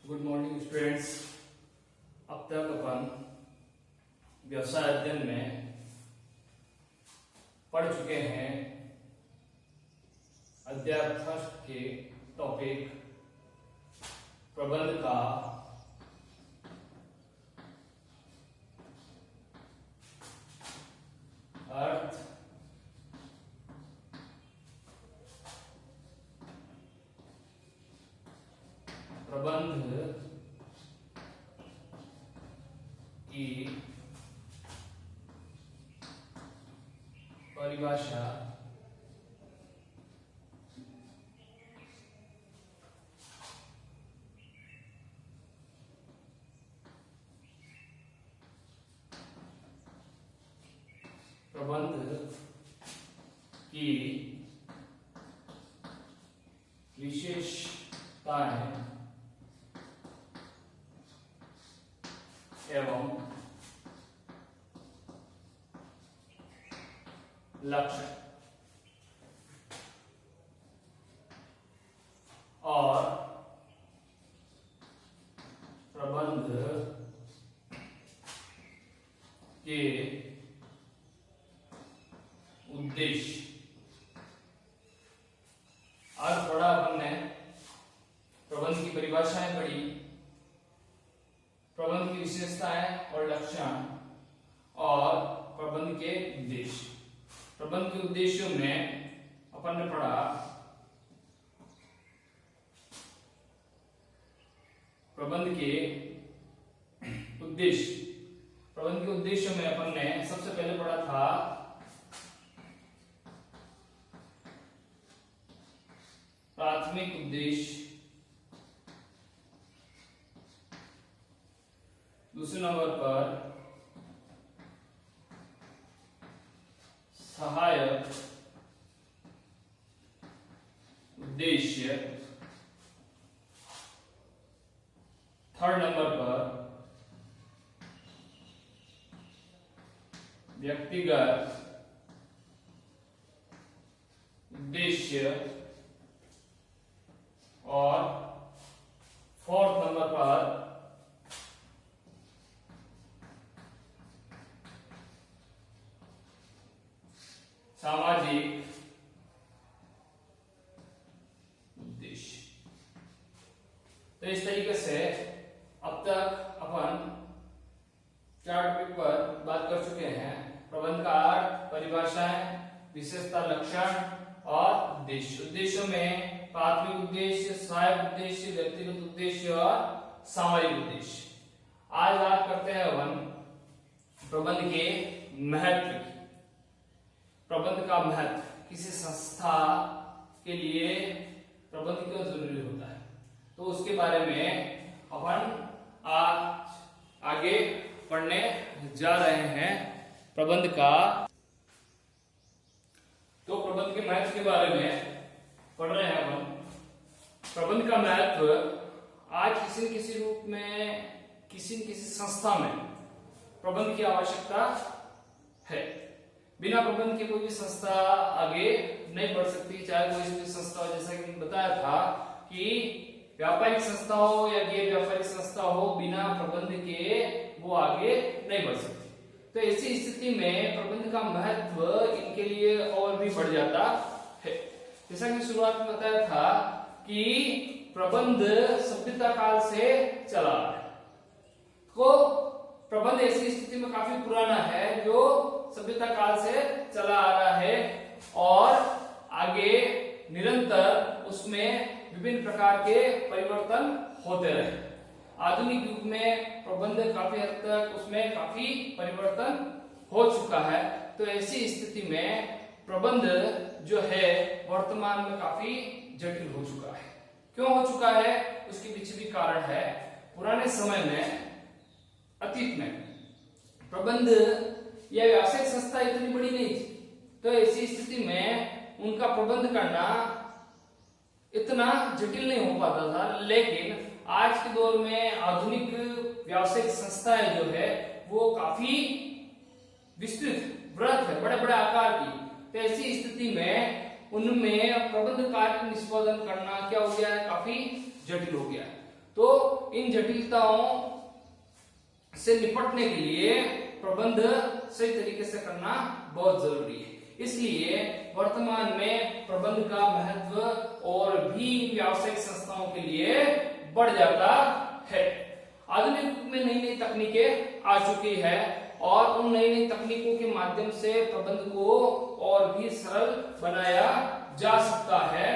Good morning students. अब तक अपन व्यवसाय अध्ययन में पढ़ चुके हैं अध्याय फर्स्ट के टॉपिक प्रबंध का अर्थ, प्रबंध की परिभाषा, प्रबंध की विशेषताएं एवं लक्ष्य और प्रबंध के उद्देश्य। आज थोड़ा अपन ने प्रबंध की परिभाषाएं पढ़ी, प्रबंध की विशेषताएं और लक्षण और प्रबंध के उद्देश्य। प्रबंध के उद्देश्यों में अपन ने पढ़ा प्रबंध के उद्देश्य। प्रबंध के उद्देश्यों में अपन ने सबसे पहले पढ़ा था प्राथमिक उद्देश्य, दूसरे नंबर पर सहायक उद्देश्य, थर्ड नंबर पर व्यक्तिगत उद्देश्य और फोर्थ नंबर पर सामाजिक उद्देश्य। तो इस तरीके से अब तक अपन चार टॉपिक पर बात कर चुके हैं। प्रबंध का अर्थ, परिभाषाएं, विशेषता, लक्षण और उद्देश्य। उद्देश्यों में प्राथमिक उद्देश्य, सहायक उद्देश्य, व्यक्तिगत उद्देश्य और सामाजिक उद्देश्य। आज बात करते हैं अपन प्रबंध के महत्व की। प्रबंध का महत्व, किसी संस्था के लिए प्रबंध क्यों जरूरी होता है, तो उसके बारे में अपन आज आगे पढ़ने जा रहे हैं। प्रबंध का, तो प्रबंध के महत्व के बारे में पढ़ रहे हैं अपन। प्रबंध का महत्व, आज किसी न किसी रूप में, किसी न किसी संस्था में प्रबंध की आवश्यकता है। बिना प्रबंध के कोई भी संस्था आगे नहीं बढ़ सकती, चाहे कोई भी संस्था हो। जैसा कि बताया था कि व्यापारिक संस्था हो या गैर व्यापारिक संस्था हो, बिना प्रबंध के वो आगे नहीं बढ़ सकती। तो ऐसी स्थिति में प्रबंध का महत्व इनके लिए और भी बढ़ जाता है। जैसा कि शुरुआत में बताया था कि प्रबंध सभ्यता काल से चला आ रहा है। तो प्रबंध ऐसी स्थिति में काफी पुराना है, जो सभ्यता काल से चला आ रहा है और आगे निरंतर उसमें विभिन्न प्रकार के परिवर्तन होते रहे। आधुनिक युग में प्रबंध काफी हद तक उसमें काफी परिवर्तन हो चुका है। तो ऐसी स्थिति में प्रबंध जो है वर्तमान में काफी जटिल हो चुका है। क्यों हो चुका है, उसके पीछे भी कारण है। पुराने समय में, अतीत में प्रबंध या व्यावसायिक संस्था इतनी बड़ी नहीं थी, तो ऐसी स्थिति में उनका प्रबंध करना इतना जटिल नहीं हो पाता था। लेकिन आज के दौर में आधुनिक व्यावसायिक संस्थाएं जो है वो काफी विस्तृत, बृहत है, बड़े बड़े आकार की। तो ऐसी स्थिति में उनमें प्रबंध कार्य निष्पादन करना क्या हो गया है, काफी जटिल हो गया है। तो इन जटिलताओं से निपटने के लिए प्रबंध सही तरीके से करना बहुत जरूरी है। इसलिए वर्तमान में प्रबंध का महत्व और भी व्यावसायिक संस्थाओं के लिए बढ़ जाता है। आधुनिक युग में नई नई तकनीकें आ चुकी है और उन नई नई तकनीकों के माध्यम से प्रबंध को और भी सरल बनाया जा सकता है।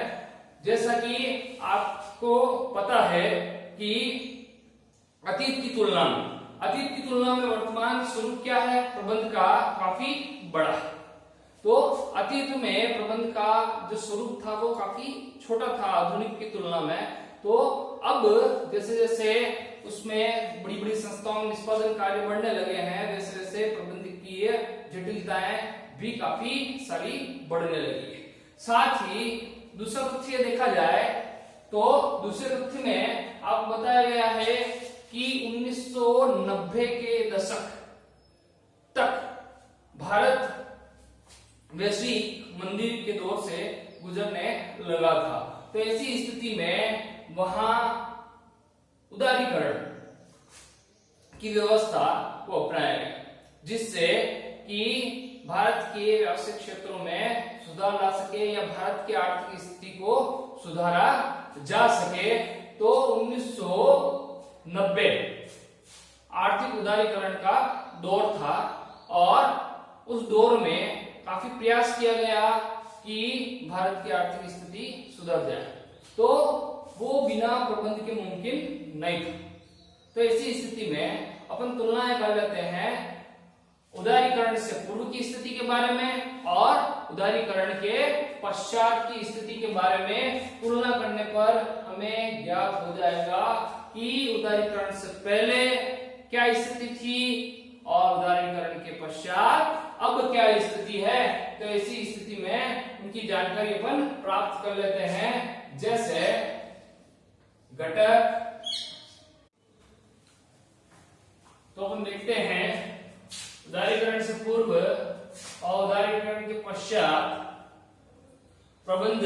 जैसा कि आपको पता है कि अतीत की तुलना में वर्तमान स्वरूप क्या है, प्रबंध का काफी बड़ा है। तो अतीत में प्रबंध का जो स्वरूप था वो काफी छोटा था आधुनिक की तुलना में। तो अब जैसे जैसे उसमें बड़ी बड़ी संस्थाओं में निष्पादन कार्य बढ़ने लगे हैं, वैसे वैसे प्रबंधकीय जटिलताएं भी काफी सारी बढ़ने लगी है। साथ ही दूसरा तथ्य देखा जाए तो दूसरे तथ्य में आपको बताया गया है कि 1990 के दशक तक भारत वैश्विक मंदी के दौर से गुजरने लगा था। तो ऐसी स्थिति में वहां उदारीकरण की व्यवस्था को अपनाया गया, जिससे कि भारत के व्यावसायिक क्षेत्रों में सुधार ला सके या भारत की आर्थिक स्थिति को सुधारा जा सके। तो 1990 आर्थिक उदारीकरण का दौर था और उस दौर में काफी प्रयास किया गया कि भारत की आर्थिक स्थिति सुधर जाए। तो वो बिना प्रबंध के मुमकिन नहीं था। तो ऐसी स्थिति में अपन तुलनाएं कर लेते हैं उदारीकरण से पूर्व की स्थिति के बारे में और उदारीकरण के पश्चात की स्थिति के बारे में। तुलना करने पर हमें ज्ञात हो जाएगा कि उदारीकरण से पहले क्या स्थिति थी और उदारीकरण के पश्चात अब क्या स्थिति है। तो ऐसी स्थिति में उनकी जानकारी अपन प्राप्त कर लेते हैं। जैसे घटक, तो अपन देखते हैं उदारीकरण से पूर्व और उदारीकरण के पश्चात प्रबंध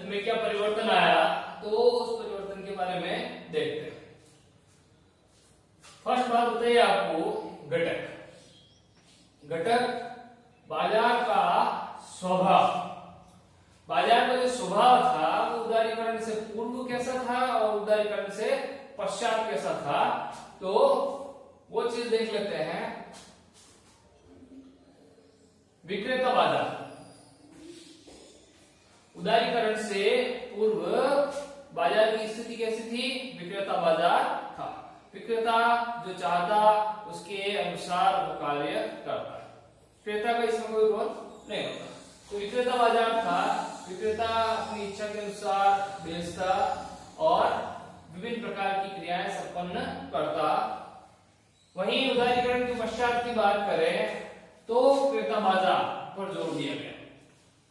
में क्या परिवर्तन आया, तो उस परिवर्तन के बारे में देखते हैं। फर्स्ट बात बताइए आपको घटक बाजार का स्वभाव। बाजार का जो स्वभाव था वो उदारीकरण से पूर्व कैसा था और उदारीकरण से पश्चात कैसा था, तो वो चीज देख लेते हैं। विक्रेता बाजार उदारीकरण से पूर्व बाजार की स्थिति कैसी थी, विक्रेता बाजार था। विक्रेता जो चाहता उसके अनुसार वो कार्य करता है, क्रेता का इसमें कोई रोल नहीं होता। तो विक्रेता बाजार था, विक्रेता अपनी इच्छा के अनुसार बेचता और विभिन्न प्रकार की क्रियाएं संपन्न करता। वहीं उदारीकरण के पश्चात की बात करें तो क्रेता बाजार पर जोर दिया गया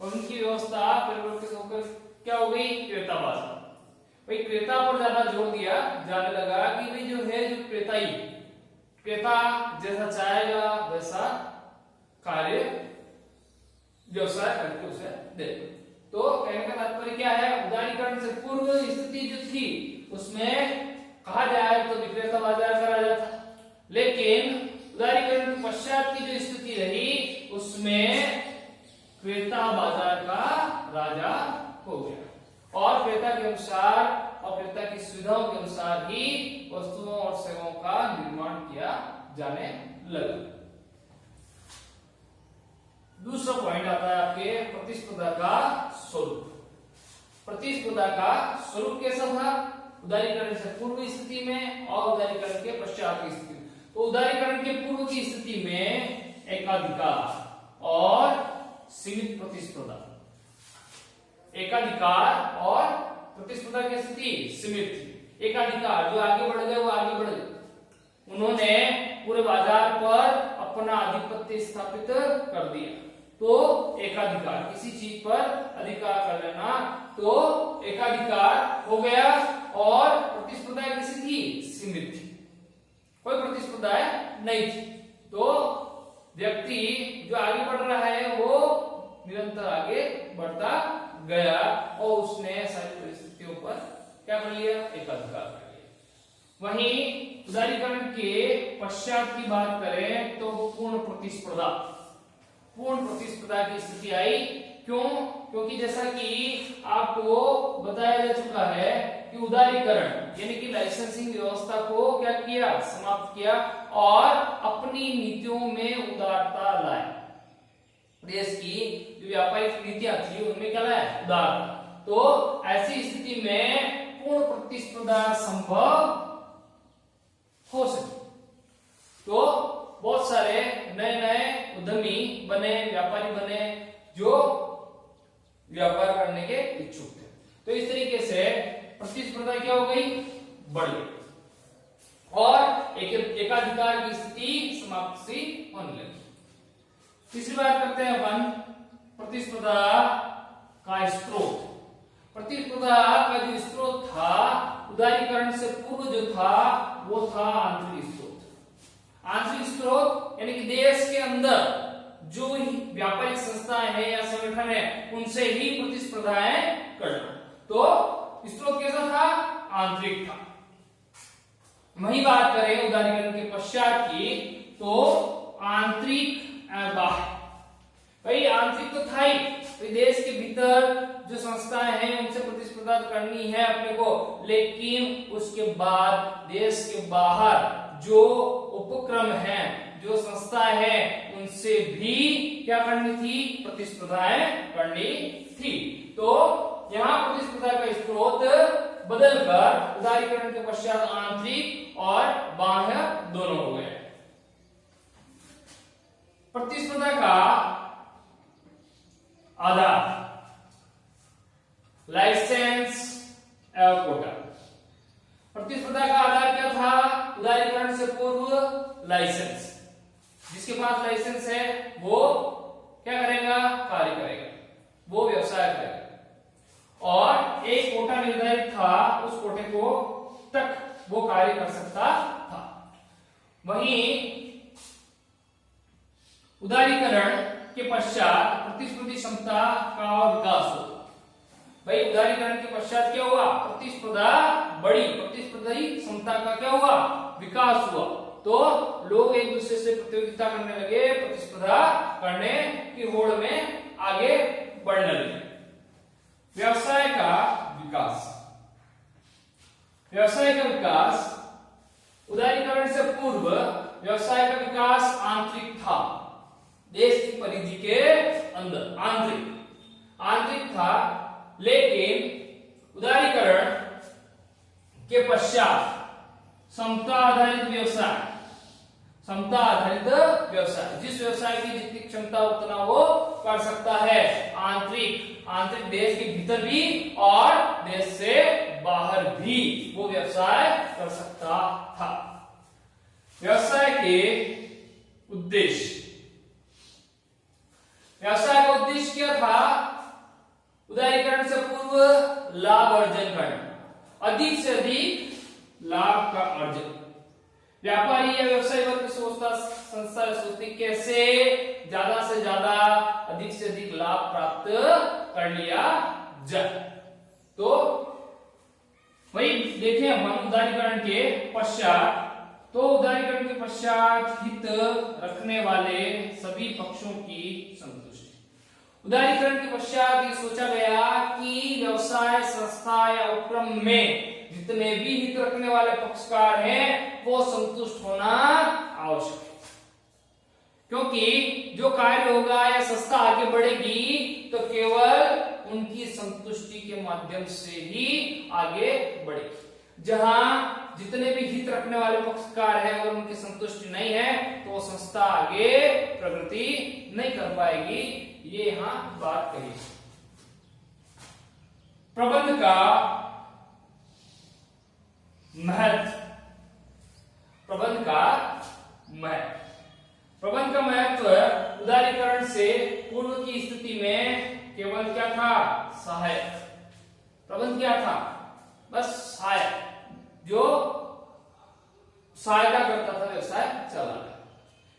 और उनकी व्यवस्था परिवर्तित होकर क्या हो गई, क्रेता बाजार। भाई क्रेता पर ज्यादा जोर दिया जाने लगा कि भाई जो है जो क्रेता जैसा चाहेगा वैसा कार्य व्यवसाय करके उसे दे। तो कहने का तात्पर्य क्या है, उदारीकरण से पूर्व स्थिति जो थी उसमें कहा जाए तो विक्रेता बाजार का राजा था, लेकिन उदारीकरण के पश्चात की जो स्थिति रही उसमें क्रेता बाजार का राजा हो गया और क्रेता के अनुसार और क्रेता की सुविधाओं के अनुसार ही वस्तुओं और सेवाओं का निर्माण किया जाने लगा। दूसरा पॉइंट आता है आपके प्रतिस्पर्धा का स्वरूप। प्रतिस्पर्धा का स्वरूप कैसा था उदारीकरण से पूर्व स्थिति में और उदारीकरण के पश्चात की स्थिति में। तो उदारीकरण के पूर्व की स्थिति में एकाधिकार और सीमित प्रतिस्पर्धा, एकाधिकार और प्रतिस्पर्धा की स्थिति सीमित थी। एकाधिकार जो आगे बढ़ गए वो आगे बढ़ गए, उन्होंने पूरे बाजार पर अपना आधिपत्य स्थापित कर दिया। तो एकाधिकार, किसी चीज पर अधिकार कर लेना, तो एकाधिकार हो गया और प्रतिस्पर्धा कैसी थी, सीमित थी, कोई प्रतिस्पर्धा नहीं थी। तो व्यक्ति जो आगे बढ़ रहा है वो निरंतर आगे बढ़ता गया और उसने सारी परिस्थितियों पर क्या कर लिया, एकाधिकार कर लिया। वहीं उदारीकरण के पश्चात की बात करें तो पूर्ण प्रतिस्पर्धा की स्थिति आई। क्यों? क्योंकि जैसा कि आपको बताया जा चुका है कि उदारीकरण यानी कि लाइसेंसिंग व्यवस्था को क्या किया, समाप्त किया और अपनी नीतियों में उदारता लाए। देश की जो व्यापारिक नीतियां थी उनमें क्या लाया, उदारता। तो ऐसी स्थिति में पूर्ण प्रतिस्पर्धा संभव हो सके। तो बहुत सारे नए नए उद्यमी बने, व्यापारी बने जो व्यापार करने के इच्छुक थे। तो इस तरीके से प्रतिस्पर्धा क्या हो गई, बढ़ गई और एकाधिकार की स्थिति समाप्त सी होने लगी। तीसरी बात करते हैं अपन प्रतिस्पर्धा का स्रोत। प्रतिस्पर्धा का जो स्रोत था उदारीकरण से पूर्व जो था वो था आंतरिक स्रोत। आंतरिक स्रोत यानी कि देश के अंदर जो व्यापारिक संस्थाएं हैं या संगठन है उनसे ही प्रतिस्पर्धाएं करना। तो स्रोत कैसा था, आंतरिक था। वही बात करें उदारीकरण के पश्चात की तो आंतरिक बाह्य। भाई आंतरिक तो था ही, तो देश के भीतर जो संस्थाएं हैं उनसे प्रतिस्पर्धा करनी है अपने को, लेकिन उसके बाद देश के बाहर जो उपक्रम है, जो संस्था है, उनसे भी क्या करनी थी, प्रतिस्पर्धाएं करनी थी। तो यहाँ प्रतिस्पर्धा का स्रोत बदलकर उदारीकरण के पश्चात आंतरिक और बाह्य दोनों हो गए। प्रतिस्पर्धा का आधार लाइसेंस एवं कोटा। प्रतिस्पर्धा का आधार क्या था, उदारीकरण से पूर्व लाइसेंस। जिसके पास लाइसेंस है वो क्या करेगा, कार्य करेगा, वो व्यवसाय करेगा और एक कोटा निर्धारित था, उस कोटे को तक वो कार्य कर सकता था। वहीं उदारीकरण के पश्चात प्रतिस्पर्धी क्षमता का विकास हुआ। भाई उदारीकरण के पश्चात क्या हुआ, प्रतिस्पर्धा बढ़ी, प्रतिस्पर्धी क्षमता का क्या हुआ, विकास हुआ। तो लोग एक दूसरे से प्रतियोगिता करने लगे, प्रतिस्पर्धा करने की होड़ में आगे बढ़ने लगे। व्यवसाय का विकास। व्यवसाय का विकास उदारीकरण से पूर्व व्यवसाय का विकास आंतरिक था, देश की परिधि के अंदर आंतरिक था। लेकिन उदारीकरण के पश्चात क्षमता आधारित व्यवसाय, जिस व्यवसाय की जितनी क्षमता उतना वो कर सकता है, आंतरिक देश के भीतर भी और देश से बाहर भी वो व्यवसाय कर सकता था। व्यवसाय के उद्देश्य। व्यवसाय का उद्देश्य क्या था, उदारीकरण से पूर्व लाभ अर्जन करना, अधिक से अधिक लाभ का अर्जन। व्यापारी या व्यवसाय वर्ग संस्था सोचती कैसे ज्यादा से ज्यादा, अधिक से अधिक लाभ प्राप्त कर लिया जाए। तो वही देखें हम उदारीकरण के पश्चात, तो उदारीकरण के पश्चात हित रखने वाले सभी पक्षों की संतुष्टि। उदारीकरण के पश्चात ये सोचा गया कि व्यवसाय संस्था या उपक्रम में जितने भी हित रखने वाले पक्षकार हैं वो संतुष्ट होना आवश्यक है, क्योंकि जो कार्य होगा या संस्था आगे बढ़ेगी तो केवल उनकी संतुष्टि के माध्यम से ही आगे बढ़ेगी। जहां जितने भी हित रखने वाले पक्षकार हैं अगर उनकी संतुष्टि नहीं है तो वो संस्था आगे प्रगति नहीं कर पाएगी। ये यहां बात कही। प्रबंध का महत्व। प्रबंध का महत्व उदारीकरण से पूर्व की स्थिति में केवल क्या था, सहायक। प्रबंध क्या था, बस सहायक, जो सहायता करता था व्यवसाय चलाना।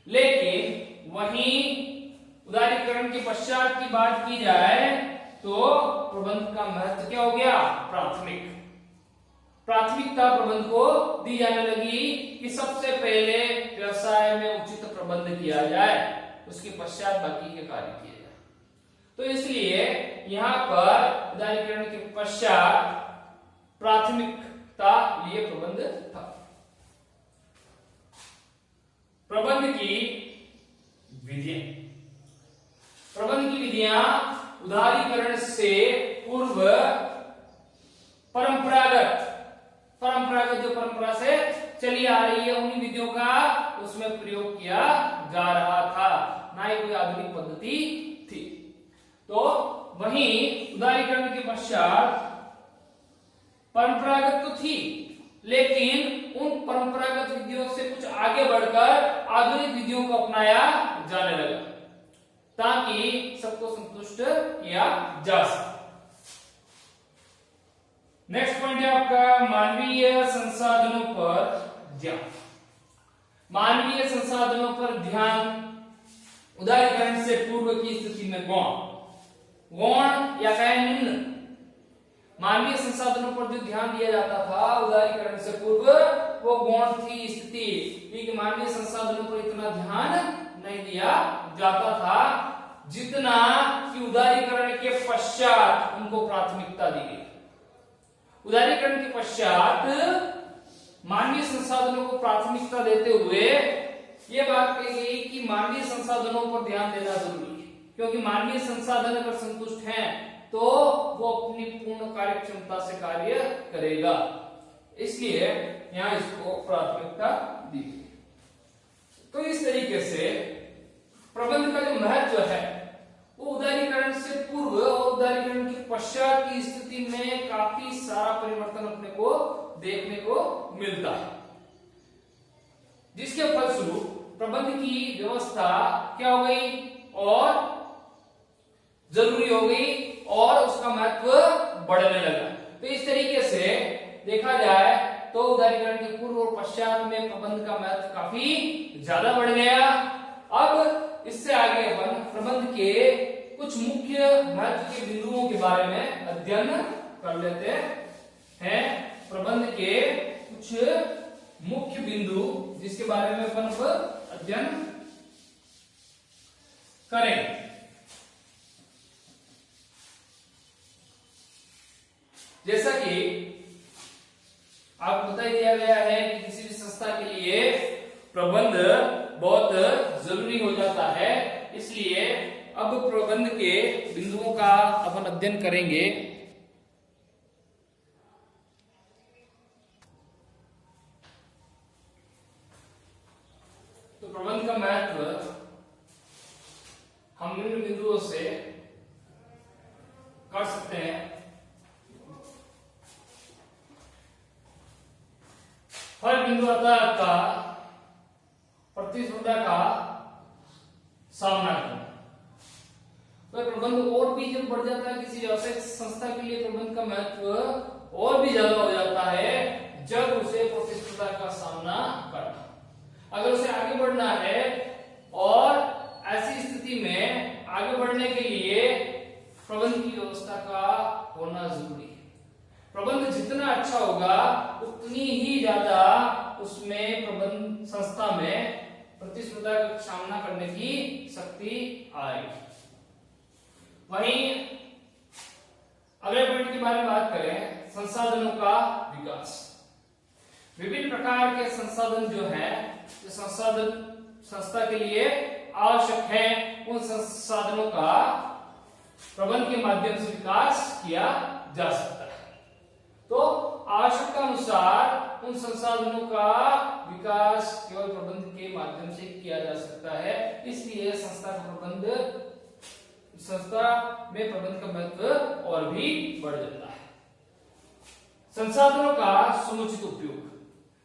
लेकिन वहीं उदारीकरण के पश्चात की बात की जाए तो प्रबंध का महत्व क्या हो गया, प्राथमिक। प्राथमिकता प्रबंध को दी जाने लगी कि सबसे पहले व्यवसाय में उचित प्रबंध किया जाए, उसके पश्चात बाकी के कार्य किए जाए। तो इसलिए यहां पर उदारीकरण के पश्चात प्राथमिकता लिए प्रबंध था। प्रबंध की विधियां, प्रबंध की विधियां उदारीकरण से पूर्व परंपरागत जो परंपरा से चली आ रही है उन्हीं विधियों का उसमें प्रयोग किया जा रहा था, ना ही कोई आधुनिक पद्धति थी। तो वहीं उदारीकरण के पश्चात परंपरागत तो थी, लेकिन उन परंपरागत विधियों से कुछ आगे बढ़कर आधुनिक विधियों को अपनाया जाने लगा ताकि सबको संतुष्ट किया जा सके। नेक्स्ट पॉइंट है आपका मानवीय संसाधनों पर ध्यान। मानवीय संसाधनों पर ध्यान उदारीकरण से पूर्व की स्थिति में गौण या कहें निम्न मानवीय संसाधनों पर जो ध्यान दिया जाता था उदारीकरण से पूर्व वो गौण थी स्थिति, क्योंकि मानवीय संसाधनों पर इतना ध्यान नहीं दिया जाता था जितना कि उदारीकरण के पश्चात उनको प्राथमिकता दी गई। उदारीकरण के पश्चात मानवीय संसाधनों को प्राथमिकता देते हुए यह बात कही गई कि मानवीय संसाधनों पर ध्यान देना जरूरी है, क्योंकि मानवीय संसाधन अगर संतुष्ट हैं तो वो अपनी पूर्ण कार्य क्षमता से कार्य करेगा, इसलिए यहां इसको प्राथमिकता दी गई। तो इस तरीके से प्रबंध का जो महत्व है वो उदारीकरण से पूर्व और उदारीकरण के पश्चात की स्थिति में काफी सारा परिवर्तन अपने को देखने को मिलता है, जिसके फलस्वरूप प्रबंध की व्यवस्था क्या हो गई और जरूरी हो गई और उसका महत्व बढ़ने लगा। तो इस तरीके से देखा जाए तो उदारीकरण के पूर्व और पश्चात में प्रबंध का महत्व काफी ज्यादा बढ़ गया। अब इससे आगे अपन प्रबंध के कुछ मुख्य महत्व के बिंदुओं के बारे में अध्ययन कर लेते हैं। प्रबंध के कुछ मुख्य बिंदु जिसके बारे में अपन अध्ययन करेंगे। जैसा कि आपको बता दिया गया है कि किसी भी संस्था के लिए प्रबंध बहुत जरूरी हो जाता है, इसलिए अब प्रबंध के बिंदुओं का अपन अध्ययन करेंगे। तो प्रबंध का महत्व हम निम्न बिंदुओं से कर सकते हैं। हर बिंदु आता है आपका प्रतिस्पर्धा का सामना करना। तो प्रबंध और भी जब बढ़ जाता है किसी व्यावसायिक संस्था के लिए प्रबंध का महत्व और भी ज्यादा हो जाता है जब उसे प्रतिस्पर्धा का सामना करना। अगर उसे आगे बढ़ना है और ऐसी स्थिति में आगे बढ़ने के लिए प्रबंध की व्यवस्था का होना जरूरी है। प्रबंध जितना अच्छा होगा उतनी ही ज्यादा उसमें प्रबंध संस्था में प्रतिस्पर्धा का सामना करने की शक्ति आएगी। वहीं अगले पॉइंट के बारे में बात करें, संसाधनों का विकास। विभिन्न प्रकार के संसाधन जो है जो संसाधन संस्था के लिए आवश्यक है, उन संसाधनों का प्रबंध के माध्यम से विकास किया जा सकता है। तो आवश्यकता अनुसार उन संसाधनों का विकास केवल प्रबंध के माध्यम से किया जा सकता है, इसलिए संस्था में प्रबंध का महत्व और भी बढ़ जाता है। संसाधनों का समुचित उपयोग।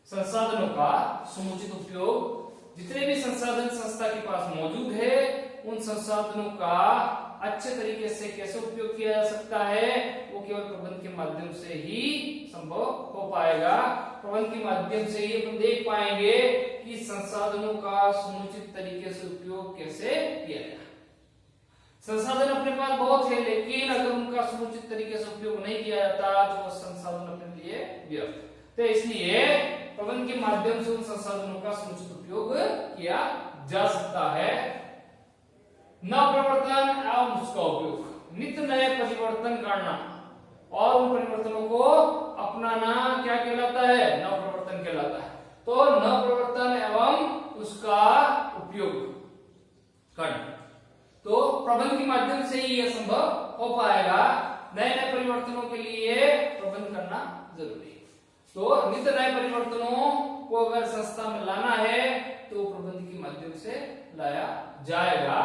संसाधनों का समुचित उपयोग, जितने भी संसाधन संस्था के पास मौजूद है उन संसाधनों का अच्छे तरीके से कैसे उपयोग किया जा सकता है वो केवल प्रबंध के माध्यम से ही संभव हो पाएगा। प्रबंध के माध्यम से ही हम देख पाएंगे कि संसाधनों का समुचित तरीके से उपयोग कैसे किया जाए। संसाधन अपने पास बहुत है, लेकिन अगर उनका समुचित तरीके से उपयोग नहीं किया जाता तो वह संसाधन अपने के लिए व्यर्थ। तो इसलिए प्रबंध के माध्यम से उन संसाधनों का समुचित उपयोग किया जा सकता है। नवप्रवर्तन एवं उसका उपयोग, नित्य नए परिवर्तन करना और उन परिवर्तनों को अपनाना क्या कहलाता है? नवप्रवर्तन कहलाता है। तो नवप्रवर्तन एवं उसका उपयोग करना, तो प्रबंध के माध्यम से ही यह संभव हो पाएगा। नए नए परिवर्तनों के लिए प्रबंध करना जरूरी है। तो नित्य नए परिवर्तनों को अगर संस्था में लाना है तो प्रबंध के माध्यम से लाया जाएगा।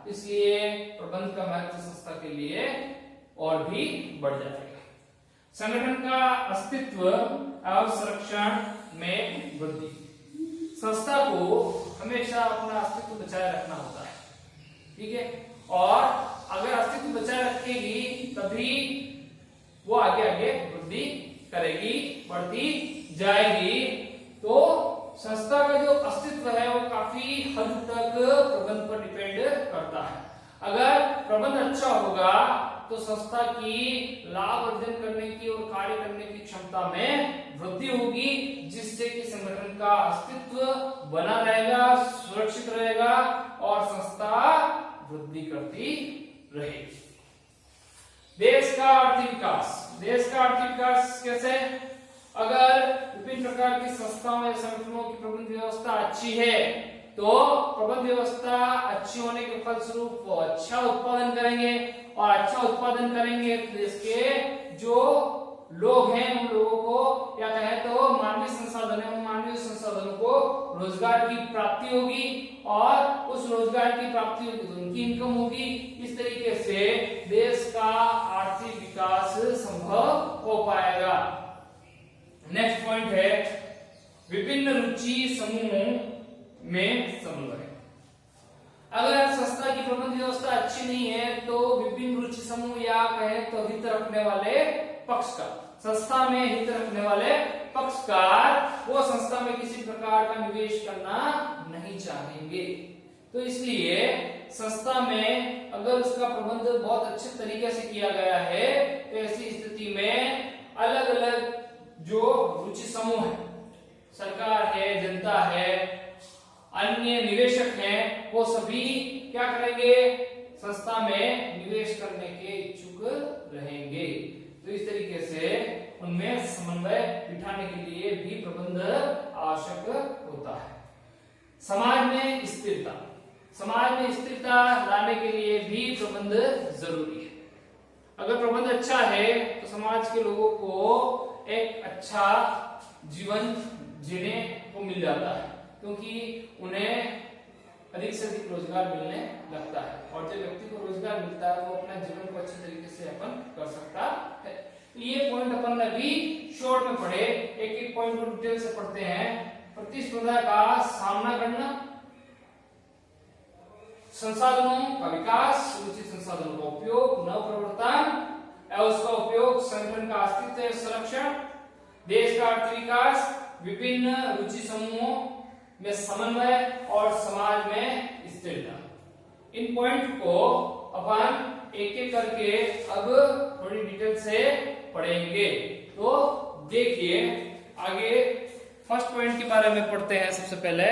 इसलिए प्रबंध का महत्व संस्था के लिए और भी बढ़ जाएगा। संगठन का अस्तित्व एवं संरक्षण में वृद्धि, संस्था को हमेशा अपना अस्तित्व बचाए रखना होता है, ठीक है। और अगर अस्तित्व बचाए रखेगी तभी वो आगे आगे वृद्धि करेगी, बढ़ती जाएगी। तो संस्था का जो अस्तित्व है वो काफी हद तक प्रबंध पर डिपेंड करता है। अगर प्रबंध अच्छा होगा तो संस्था की लाभ अर्जन करने की और कार्य करने की क्षमता में वृद्धि होगी, जिससे कि संगठन का अस्तित्व बना रहेगा, सुरक्षित रहेगा और संस्था वृद्धि करती रहेगी। देश का आर्थिक विकास, देश का आर्थिक विकास कैसे? अगर विभिन्न प्रकार की संस्थाओं या संगठनों की प्रबंध व्यवस्था अच्छी है तो प्रबंध व्यवस्था अच्छी होने के फलस्वरूप वो अच्छा उत्पादन करेंगे, और अच्छा उत्पादन करेंगे तो देश के जो लोग हैं उन लोगों को, या कहे तो मानवीय संसाधन है, उन मानवीय संसाधनों को रोजगार की प्राप्ति होगी, और उस रोजगार की प्राप्ति होगी तो उनकी इनकम होगी। इस तरीके से देश का आर्थिक विकास संभव हो पाएगा। नेक्स्ट पॉइंट है विभिन्न रुचि समूहों में समन्वय। अगर संस्था की प्रबंध व्यवस्था अच्छी नहीं है तो विभिन्न रुचि समूह या कहे तो हित रखने वाले पक्षकार, संस्था में हित रखने वाले पक्षकार वो संस्था में किसी प्रकार का निवेश करना नहीं चाहेंगे। तो इसलिए संस्था में अगर उसका प्रबंध बहुत अच्छे तरीके से किया गया है तो ऐसी स्थिति में अलग अलग जो रुचि समूह है, सरकार है, जनता है, अन्य निवेशक हैं, वो सभी क्या करेंगे? संस्था में निवेश करने के इच्छुक रहेंगे। तो इस तरीके से उनमें समन्वय बिठाने के लिए भी प्रबंध आवश्यक होता है। समाज में स्थिरता, समाज में स्थिरता लाने के लिए भी प्रबंध जरूरी है। अगर प्रबंध अच्छा है तो समाज के लोगों को एक अच्छा जीवन जीने को मिल जाता है, क्योंकि उन्हें अधिक से अधिक रोजगार मिलने लगता है, और जब व्यक्ति को रोजगार मिलता है वो अपना जीवन को अच्छे तरीके से अपन कर सकता है। ये पॉइंट अपन अभी शॉर्ट में पढ़े, एक एक पॉइंट को डिटेल से पढ़ते हैं। प्रतिस्पर्धा का सामना करना, संसाधनों का विकास, उचित संसाधनों का उपयोग, नवप्रवर्तन एवं उसका उपयोग, संगठन का अस्तित्व संरक्षण, देश का अर्थ विकास, विभिन्न रुचि समूहों में समन्वय और समाज में स्थिरता। इन पॉइंट को अपन एक एक करके अब थोड़ी डिटेल से पढ़ेंगे। तो देखिए आगे फर्स्ट पॉइंट के बारे में पढ़ते हैं। सबसे पहले